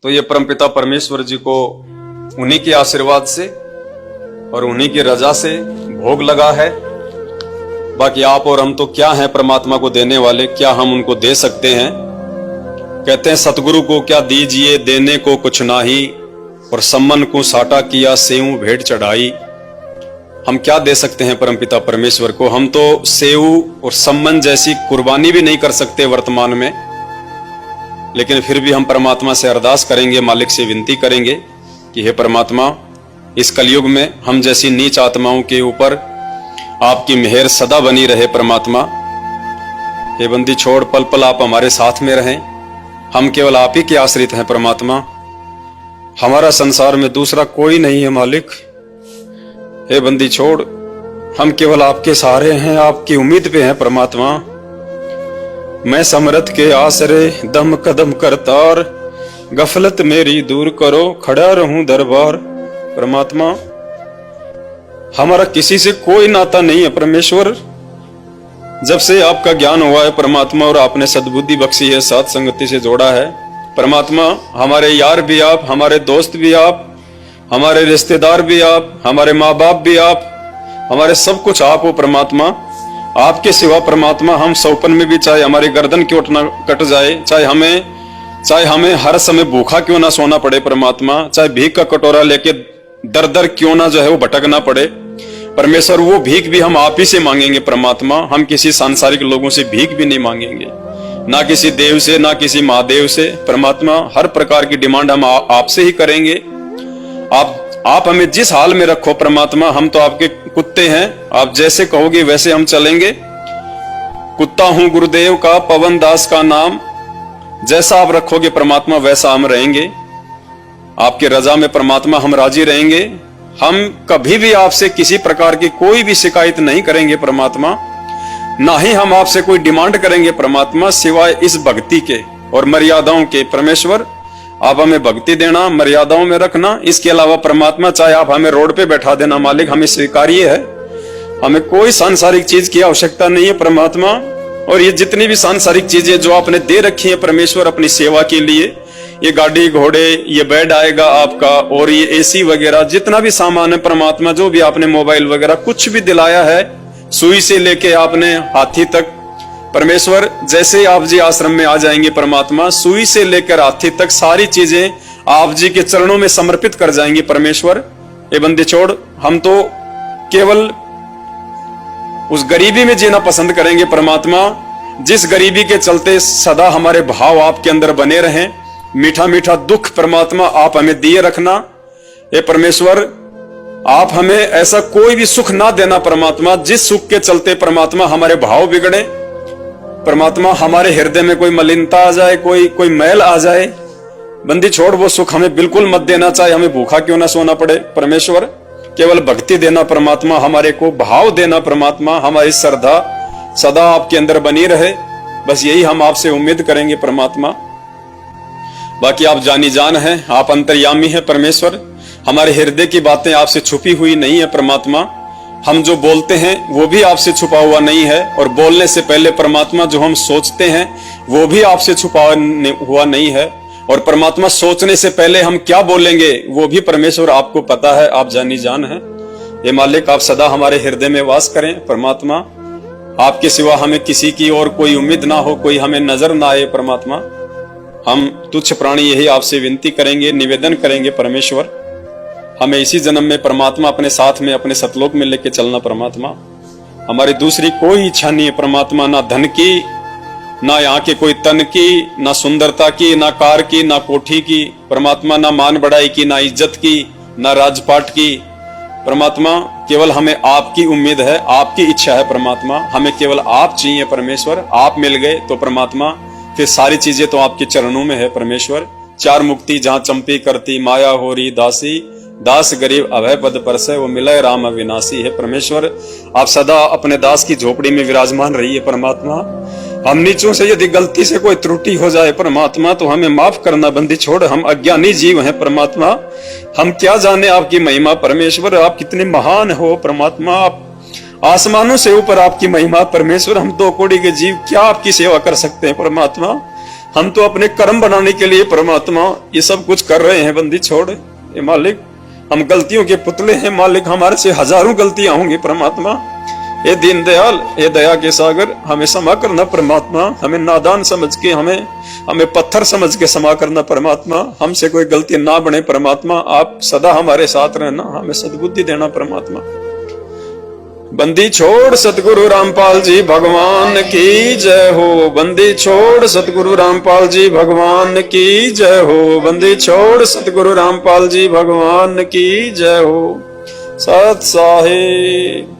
तो ये परमपिता परमेश्वर जी को उन्हीं के आशीर्वाद से और उन्हीं की रजा से भोग लगा है। बाकी आप और हम तो क्या हैं परमात्मा को देने वाले, क्या हम उनको दे सकते हैं। कहते हैं सतगुरु को क्या दीजिए देने को कुछ नाही, और सम्मन को साटा किया सेऊ भेंट चढ़ाई। हम क्या दे सकते हैं परमपिता परमेश्वर को। हम तो सेऊ और सम्मन जैसी कुर्बानी भी नहीं कर सकते वर्तमान में, लेकिन फिर भी हम परमात्मा से अरदास करेंगे, मालिक से विनती करेंगे कि हे परमात्मा, इस कलयुग में हम जैसी नीच आत्माओं के ऊपर आपकी मेहर सदा बनी रहे। परमात्मा हे बंदी छोड़ पल पल आप हमारे साथ में रहें। हम केवल आप ही के आश्रित हैं परमात्मा, हमारा संसार में दूसरा कोई नहीं है मालिक। हे बंदी छोड़ हम केवल आपके सहारे हैं, आपकी उम्मीद पे हैं परमात्मा। मैं समरथ के आसरे दम कदम करतार, गफलत मेरी दूर करो खड़ा रहूं दरबार। परमात्मा हमारा किसी से कोई नाता नहीं है परमेश्वर। जब से आपका ज्ञान हुआ है परमात्मा और आपने सद्बुद्धि बख्शी है, साथ संगति से जोड़ा है परमात्मा, हमारे यार भी आप, हमारे दोस्त भी आप, हमारे रिश्तेदार भी आप, हमारे माँ बाप भी आप, हमारे सब कुछ आप हो परमात्मा। आपके सिवा परमात्मा हम सौपन में भी, चाहे हमारी गर्दन क्यों ना कट जाए, चाहे हमें हर समय भूखा क्यों ना सोना पड़े परमात्मा, चाहे भीख का कटोरा लेके दर दर क्यों ना जो है वो भटकना पड़े परमेश्वर, वो भीख भी हम आप ही से मांगेंगे परमात्मा। हम किसी सांसारिक लोगों से भीख भी नहीं मांगेंगे, ना किसी देव से, ना किसी महादेव से परमात्मा। हर प्रकार की डिमांड हम आपसे ही करेंगे। आप हमें जिस हाल में रखो परमात्मा, हम तो आपके कुत्ते हैं, आप जैसे कहोगे वैसे हम चलेंगे। कुत्ता हूं गुरुदेव का, पवन दास का नाम, जैसा आप रखोगे परमात्मा वैसा हम रहेंगे। आपके रजा में परमात्मा हम राजी रहेंगे। हम कभी भी आपसे किसी प्रकार की कोई भी शिकायत नहीं करेंगे परमात्मा, ना ही हम आपसे कोई डिमांड करेंगे परमात्मा, सिवाय इस भक्ति के और मर्यादाओं के। परमेश्वर आप हमें भक्ति देना, मर्यादाओं में रखना, इसके अलावा परमात्मा चाहे आप हमें रोड पे बैठा देना मालिक, हमें स्वीकार्य है। हमें कोई सांसारिक चीज की आवश्यकता नहीं है परमात्मा। और ये जितनी भी सांसारिक चीजें जो आपने दे रखी है परमेश्वर अपनी सेवा के लिए, ये गाड़ी घोड़े, ये बेड आएगा आपका, और ये एसी वगैरह, जितना भी सामान है परमात्मा, जो भी आपने मोबाइल वगैरह कुछ भी दिलाया है, सुई से लेके आपने हाथी तक परमेश्वर, जैसे आप जी आश्रम में आ जाएंगे परमात्मा, सुई से लेकर हाथी तक सारी चीजें आप जी के चरणों में समर्पित कर जाएंगे परमेश्वर। ये बंदी छोड़ हम तो केवल उस गरीबी में जीना पसंद करेंगे परमात्मा, जिस गरीबी के चलते सदा हमारे भाव आपके अंदर बने रहें। मीठा मीठा दुख परमात्मा आप हमें दिए रखना। हे परमेश्वर आप हमें ऐसा कोई भी सुख ना देना परमात्मा, जिस सुख के चलते परमात्मा हमारे भाव बिगड़े परमात्मा, हमारे हृदय में कोई मलिनता आ जाए, कोई मैल आ जाए। बंदी छोड़ वो सुख हमें बिल्कुल मत देना, चाहे हमें भूखा क्यों ना सोना पड़े परमेश्वर। केवल भक्ति देना परमात्मा, हमारे को भाव देना परमात्मा, हमारी श्रद्धा सदा आपके अंदर बनी रहे। बस यही हम आपसे उम्मीद करेंगे परमात्मा। बाकी आप जानी जान हैं, आप अंतर्यामी हैं परमेश्वर। हमारे हृदय की बातें आपसे छुपी हुई नहीं है परमात्मा। हम जो बोलते हैं वो भी आपसे छुपा हुआ नहीं है, और बोलने से पहले परमात्मा जो हम सोचते हैं वो भी आपसे छुपा हुआ नहीं है। और परमात्मा सोचने से पहले हम क्या बोलेंगे वो भी परमेश्वर आपको पता है, आप जानी जान हैं। ये मालिक आप सदा हमारे हृदय में वास करें परमात्मा। आपके सिवा हमें किसी की और कोई उम्मीद ना हो, कोई हमें नजर ना आए परमात्मा। हम तुच्छ प्राणी यही आपसे विनती करेंगे, निवेदन करेंगे परमेश्वर, हमें इसी जन्म में परमात्मा अपने साथ में अपने सतलोक में लेके चलना परमात्मा। हमारी दूसरी कोई इच्छा नहीं है परमात्मा, ना धन की, ना यहाँ के कोई तन की, ना सुंदरता की, ना कार की, ना कोठी की परमात्मा, ना मान बढ़ाई की, ना इज्जत की, ना राजपाट की परमात्मा। केवल हमें आपकी उम्मीद है, आपकी इच्छा है परमात्मा। हमें केवल आप चाहिए परमेश्वर। आप मिल गए तो परमात्मा फिर सारी चीजें तो आपके चरणों में है परमेश्वर। चार मुक्ति जहाँ चंपी करती, माया होरी दासी, दास गरीब अभय पद परसे, वो मिलय राम अविनाशी है परमेश्वर। आप सदा अपने दास की झोपड़ी में विराजमान रहिए परमात्मा। हम नीचों से यदि गलती से कोई त्रुटि हो जाए परमात्मा तो हमें माफ करना। बंदी छोड़ हम अज्ञानी जीव हैं परमात्मा, हम क्या जाने आपकी महिमा परमेश्वर। आप कितने महान हो परमात्मा, आप आसमानों से ऊपर आपकी महिमा परमेश्वर। हम दो कोड़ी के जीव क्या आपकी सेवा कर सकते हैं परमात्मा। हम तो अपने कर्म बनाने के लिए परमात्मा ये सब कुछ कर रहे हैं। बंदी छोड़ ये मालिक, हम गलतियों के पुतले हैं मालिक, हमारे से हजारों गलतियां होंगी परमात्मा। ये दीनदयाल, ये दया के सागर, हमें क्षमा करना परमात्मा। हमें नादान समझ के, हमें पत्थर समझ के क्षमा करना परमात्मा। हमसे कोई गलती ना बने परमात्मा। आप सदा हमारे साथ रहना, हमें सद्बुद्धि देना परमात्मा। बंदी छोड़ सतगुरु रामपाल जी भगवान की जय हो। बंदी छोड़ सतगुरु रामपाल जी भगवान की जय हो। बंदी छोड़ सतगुरु रामपाल जी भगवान की जय हो। सत साहिब।